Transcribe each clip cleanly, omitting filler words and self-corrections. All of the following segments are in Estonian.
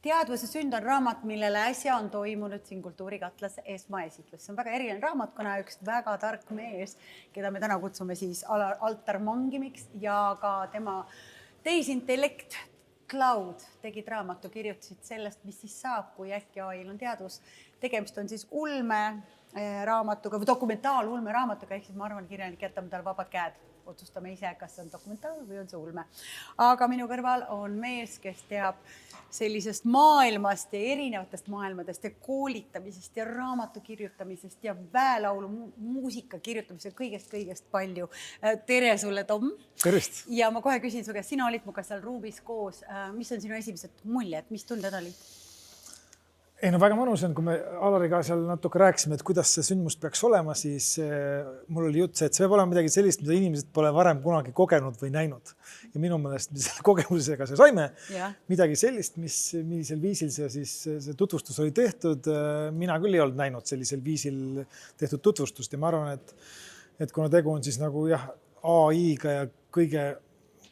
Teadvuse sünd on raamat, millele äsja on toimunud siin Kultuurikatlas esmaesitlus. See on väga eriline raamat, kuna üks väga tark mees, keda me täna kutsume siis Altar Mangimiks ja ka tema teisintellekt Cloud tegid raamatu, kirjutasid sellest, mis siis saab, kui äkki AI-l on teadvus. Tegemist on siis ulme raamatuga või dokumentaal-ulme raamatuga, ehk siis ma arvan, kirjanik jätame tal vabad käed. Otsustame ise, kas see on dokumentaal või on see ulme. Aga minu kõrval on mees, kes teab sellisest maailmast ja erinevatest maailmadest ja koolitamisest ja raamatu kirjutamisest ja väelaulu muusika kirjutamisest, kõigest palju. Tere sulle, Tom! Tervist! Ja ma kohe küsin su käest, sina olid muga seal ruumis koos. Mis on sinu esimesed muljed? Mis tunded olid? Ei, no väga mõnus on, kui me Alariga seal natuke rääkisime, et kuidas see sündmus peaks olema, siis mul oli jutt see, et see peab olema midagi sellist, mida inimesed pole varem kunagi kogenud või näinud. Ja minu meelest selle kogemusega see saime midagi sellist, millisel viisil see tutvustus oli tehtud. Mina küll ei olnud näinud sellisel viisil tehtud tutvustust ja ma arvan, et kuna tegu on siis nagu AI-ga ja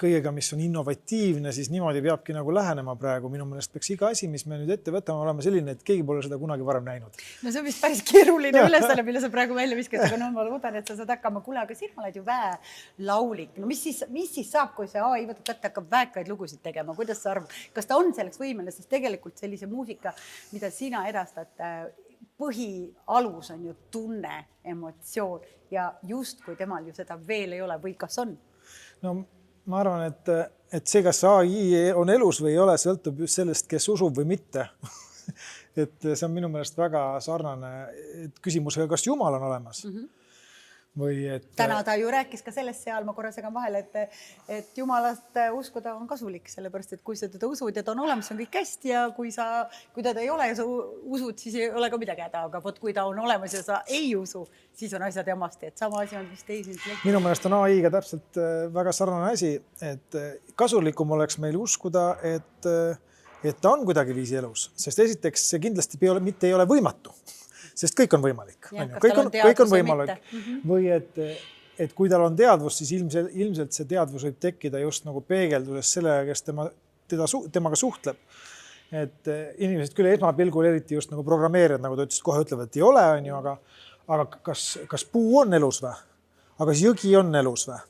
kõigega, mis on innovatiivne, siis niimoodi peabki nagu lähenema praegu. Minu meelest peaks iga asi, mis me nüüd ette võtame, olema selline, et keegi pole seda kunagi varem näinud. No see on vist päris keeruline ülesanne, mille sa praegu välja viskad, aga no ma loodan, et sa saad hakkama. Kuule, aga sina oled ju väelaulik. No mis siis saab, kui see AI võtab kätte, hakkab väekaid lugusid tegema? Kuidas sa arvad? Kas ta on selleks võimeline, sest tegelikult sellise muusika, mida sina edastad, põhialus on ju tunne, emotsioon ja just kui temal ju seda veel ei ole või kas on? No ma arvan, et see, kas AI on elus või ei ole, sõltub just sellest, kes usub või mitte. Et see on minu meelest väga sarnane küsimusega, kas Jumal on olemas. Või et... Täna ta ju rääkis ka sellest seal, ma korra segan vahele, et Jumalast uskuda on kasulik, sellepärast, et kui sa teda usud ja ta on olemas, see on kõik hästi ja kui teda ei ole ja sa usud, siis ei ole ka midagi häda, aga kui ta on olemas ja sa ei usu, siis on asjad jamasti, et sama asi on vist teisintellekt. Minu meelest on AI-ga täpselt väga sarnane asi, et kasulikum oleks meil uskuda, et ta on kuidagi viisi elus, sest esiteks see kindlasti mitte ei ole võimatu. Sest kõik on võimalik. Kõik on võimalik. Või et kui tal on teadvus, siis ilmselt see teadvus võib tekkida just nagu peegelduses sellega, kes temaga suhtleb. Et inimesed küll esmapilgul eriti just nagu programmeerijad, nagu ta ütles, kohe ütlevad, et ei ole, aga kas puu on elus või? Aga kas jõgi on elus või?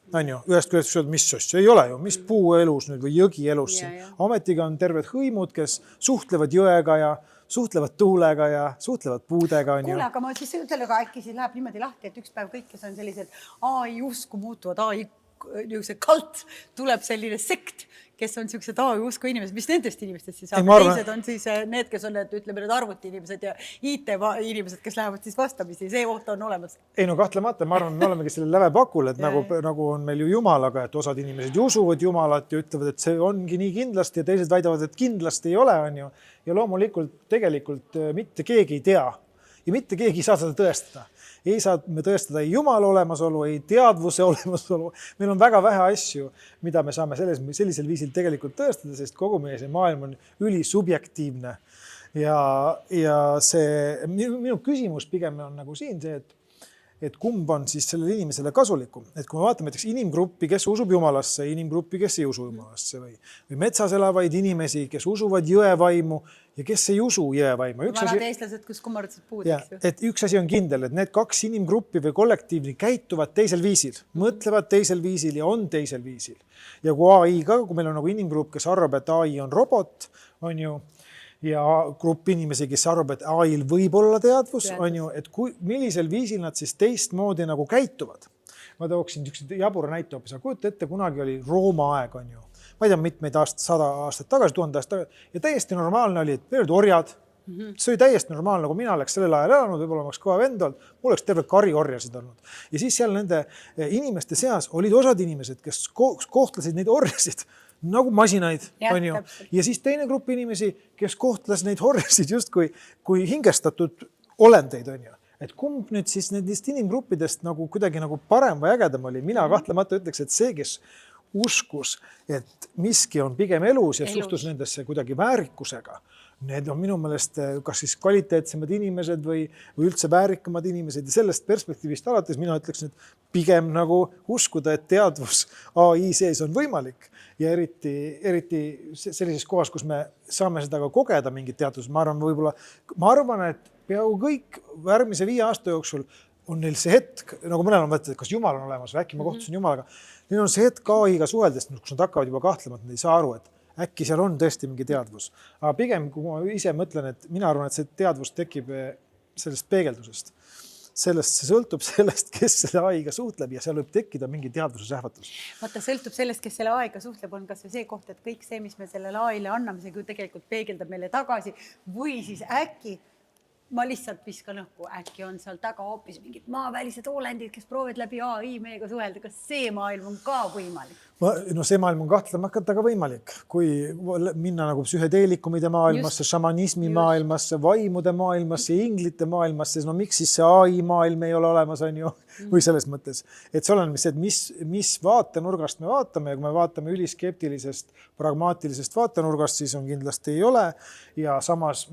Ühest küljest öelda, mis asja ei ole ju, mis puu elus nüüd või jõgi elus siin. Ametiga on terved hõimud, kes suhtlevad jõega ja suhtlevad tuulega ja suhtlevad puudega. Kuule, aga ma siis ütlen, aga äkki siis läheb niimoodi lahti, et üks päev kõik, kes on sellised AI usku muutuvad, AI kalt, tuleb selline sekt, kes on sellised AI usku inimesed, mis nendest inimestest siis saab? Teised on siis need, kes on need arvuti inimesed ja IT inimesed, kes lähevad siis vastamisi. See oht on olemas. Ei no kahtlemata, ma arvan, me olemegi selle lävepakul, et nagu on meil ju Jumalaga, et osad inimesed usuvad Jumalat ja ütlevad, et see ongi nii kindlasti ja teised väidavad, et kindlasti ei ole, on ju. Ja loomulikult tegelikult mitte keegi ei tea ja mitte keegi ei saa seda tõestada. Ei saa me tõestada ei Jumala olemasolu, ei teadvuse olemasolu. Meil on väga vähe asju, mida me saame sellisel viisil tegelikult tõestada, sest kogu meie see maailm on ülisubjektiivne. Ja see minu küsimus pigem on nagu siin see, et kumb on siis sellele inimesele kasulikum. Et kui me vaatame näiteks inimgruppi, kes usub Jumalasse, inimgruppi, kes ei usu Jumalasse või metsas elavaid inimesi, kes usuvad jõevaimu ja kes ei usu jõevaimu. Vanad eestlased, kus kummardused puudiks. Et üks asi on kindel, et need kaks inimgruppi või kollektiivni käituvad teisel viisil, mõtlevad teisel viisil ja on teisel viisil. Ja kui AI ka, kui meil on nagu inimgrupp, kes arvab, et AI on robot, on ju, ja grupp inimesi, kes arvab, et AI-l võib olla teadvus, on ju, et millisel viisil nad siis teistmoodi nagu käituvad. Ma tooksin jabura näite hoopis, aga kujuta ette, kunagi oli Rooma aeg, on ju. Ma ei tea, mitmeid 100 aastat tagasi, 1000 aastat tagasi. Ja täiesti normaalne oli, et meil olid orjad. See oli täiesti normaalne, kui mina oleks sellel ajal elanud, võib-olla oleks kõva vend olnud, mul oleks terve kari orjasid olnud. Ja siis seal nende inimeste seas olid osad inimesed, kes kohtlesid neid orjasid nagu masinaid, on ju. Ja siis teine grupp inimesi, kes kohtles neid orjasid just kui hingestatud olendeid, on ju. Et kumb nüüd siis nendest inimgruppidest nagu kuidagi nagu parem või ägedam oli. Mina kahtlemata ütleks, et see, kes uskus, et miski on pigem elus ja suhtus nendesse kuidagi väärikusega. Need on minu meelest kas siis kvaliteetsemad inimesed või üldse väärikamad inimesed ja sellest perspektiivist alates mina ütleksin, et pigem nagu uskuda, et teadvus AI sees on võimalik ja eriti sellises kohas, kus me saame seda ka kogeda mingit teadvust. Ma arvan, et peaaegu kõik järgmise 5 aasta jooksul on neil see hetk, nagu mõnel on mõtled, kas Jumal on olemas või äkki ma kohtusin Jumalaga. Neil on see hetk AI-ga suheldes, kus nad hakkavad juba kahtlema, et nad ei saa aru, et äkki seal on tõesti mingi teadvus. Aga pigem, kui ma ise mõtlen, et mina arvan, et see teadvus tekib sellest peegeldusest. See sõltub sellest, kes selle AI-ga suhtleb ja seal võib tekkida mingi teadvuse sähvatus. Vaata, sõltub sellest, kes selle AI-ga suhtleb, on kas või see koht, et kõik see, mis me sellele AI-le anname, see küll tegelikult peegeldab meile tagasi või siis äkki ma lihtsalt viskan õhku, äkki on seal taga hoopis mingid maavälised olendid, kes proovivad läbi AI meiega suhelda. Kas see maailm on ka võimalik? No see maailm on kahtlemata ka võimalik, kui minna nagu psühhedeelikumide maailmasse, šamanismi maailmasse, vaimude maailmasse, inglite maailmasse, no miks siis see AI maailm ei ole olemas, on ju, või selles mõttes. Et see on mis vaatenurgast me vaatame ja kui me vaatame üliskeptilisest, pragmaatilisest vaatenurgast, siis on kindlasti ei ole. Ja samas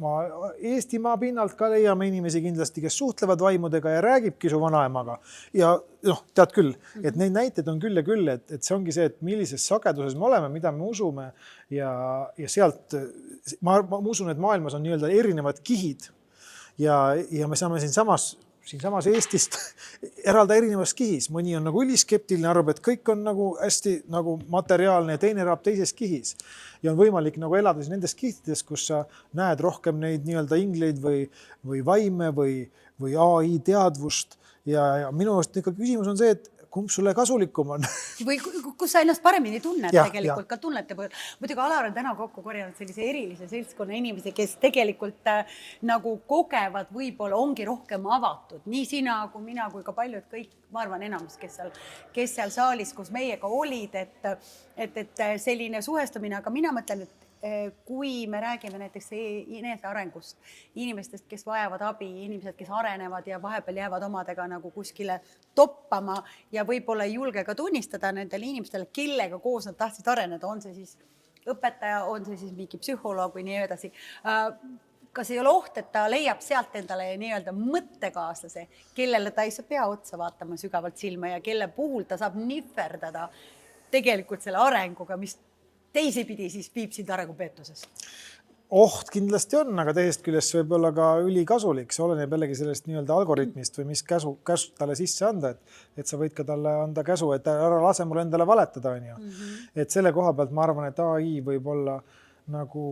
Eestimaa pinnalt ka leiame inimesi kindlasti, kes suhtlevad vaimudega ja räägibki su vanaemaga. Ja tead küll, et neid näiteid on küll ja küll, et see ongi see, et millises sageduses me oleme, mida me usume ja sealt, ma usun, et maailmas on nii-öelda erinevad kihid ja me saame siinsamas Eestist eralda erinevas kihis. Mõni on nagu üliskeptiline, arvab, et kõik on nagu hästi nagu materiaalne ja teine elab teises kihis. Ja on võimalik nagu elada nendes kihtides, kus sa näed rohkem neid nii-öelda ingleid või vaime või AI teadvust. Ja minu arust ikka küsimus on see, et kumb sulle kasulikum on? Või kus sa ennast paremini tunned tegelikult, ka tunnete põhjal. Muidugi Alar on täna kokku korjanud sellise erilise seltskonna inimesi, kes tegelikult nagu kogevad, võib-olla ongi rohkem avatud. Nii sina kui mina kui ka paljud kõik, ma arvan enamus, kes seal saalis, kus meiega olid, et selline suhestumine, aga mina mõtlen, et kui me räägime näiteks inese arengust, inimestest, kes vajavad abi, inimesed, kes arenevad ja vahepeal jäävad omadega nagu kuskile toppama ja võib-olla ei julge ka tunnistada nendele inimestele, kellega koos nad tahtsid areneda, on see siis õpetaja, on see siis mingi psühholoog või nii edasi. Kas ei ole oht, et ta leiab sealt endale nii-öelda mõttekaaslase, kellele ta ei saa pea otsa vaatama sügavalt silma ja kelle puhul ta saab nihverdada tegelikult selle arenguga, mis teisipidi siis viib sind arengupeetuses? Oht kindlasti on, aga teisest küljest võib olla ka ülikasulik. See oleneb jällegi sellest nii-öelda algoritmist või mis käsu talle sisse anda, et sa võid ka talle anda käsu, et ära lase mul endale valetada. Et selle koha pealt ma arvan, et AI võib olla nagu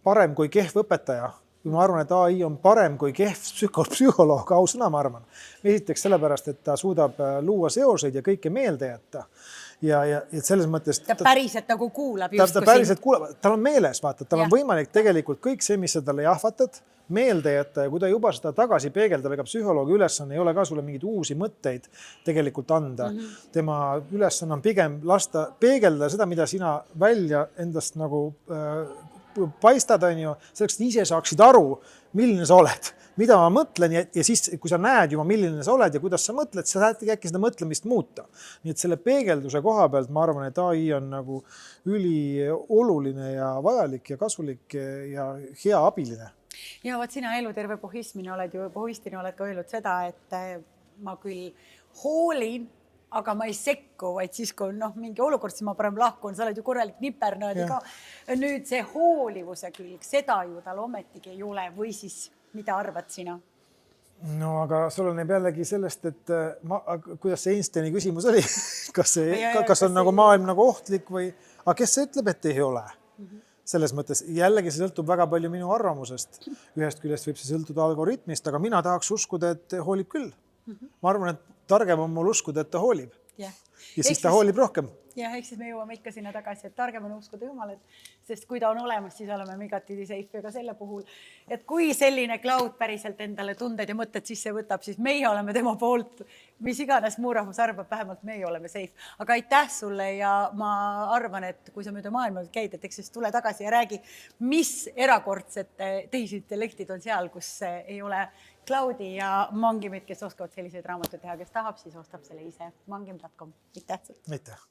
parem kui kehv õpetaja. Ma arvan, et AI on parem kui kehv psühholoog, ausõna ma arvan. Esiteks sellepärast, et ta suudab luua seoseid ja kõike meelde jätta. Ja selles mõttes ta päriselt nagu kuulab ta päriselt kuulab, tal on meeles, vaata, tal on võimalik tegelikult kõik see, mis sa talle jahvatad, meelde jätta ja kui ta juba seda tagasi peegeldab, ega psühholoogi ülesanne ei ole ka sulle mingeid uusi mõtteid tegelikult anda. Tema ülesanne on pigem lasta peegeldada seda, mida sina välja endast nagu paistad, on ju, selleks, et ise saaksid aru, milline sa oled, mida ma mõtlen ja siis, kui sa näed juba, milline sa oled ja kuidas sa mõtled, sa saad äkki seda mõtlemist muuta. Nii et selle peegelduse koha pealt ma arvan, et AI on nagu ülioluline ja vajalik ja kasulik ja hea abiline. Ja vaat sina eluterve pohistina oled ka öelnud seda, et ma küll hoolin, aga ma ei sekku, vaid siis, kui on mingi olukord, siis ma parem lahkun, sa oled ju korralik nipernaadi ka. Nüüd see hoolivuse külg, seda ju tal ometigi ei ole või siis mida arvad sina? No aga sul on jällegi sellest, et kuidas see Einsteini küsimus oli? Kas on nagu maailm nagu ohtlik või, aga kes see ütleb, et ei ole? Selles mõttes jällegi see sõltub väga palju minu arvamusest. Ühest küljest võib see sõltuda algoritmist, aga mina tahaks uskuda, et hoolib küll. Ma arvan, et targem on mul uskuda, et ta hoolib. Ja siis ta hoolib rohkem. Ja ehk siis me jõuame ikka sinna tagasi, et targem on uskuda Jumalat, sest kui ta on olemas, siis oleme igatpidi safe ja ka selle puhul. Et kui selline cloud päriselt endale tunded ja mõtted sisse võtab, siis meie oleme tema poolt, mis iganes muu rahvus arvab, vähemalt meie oleme safe. Aga aitäh sulle ja ma arvan, et kui sa mööda maailma käid, et eks siis tule tagasi ja räägi, mis erakordsed tehisintellektid on seal, kus ei ole Cloudi ja Mangimid, kes oskavad selliseid raamatuid teha, kes tahab, siis ostab selle ise. Mangim.com. Aitäh! Aitäh!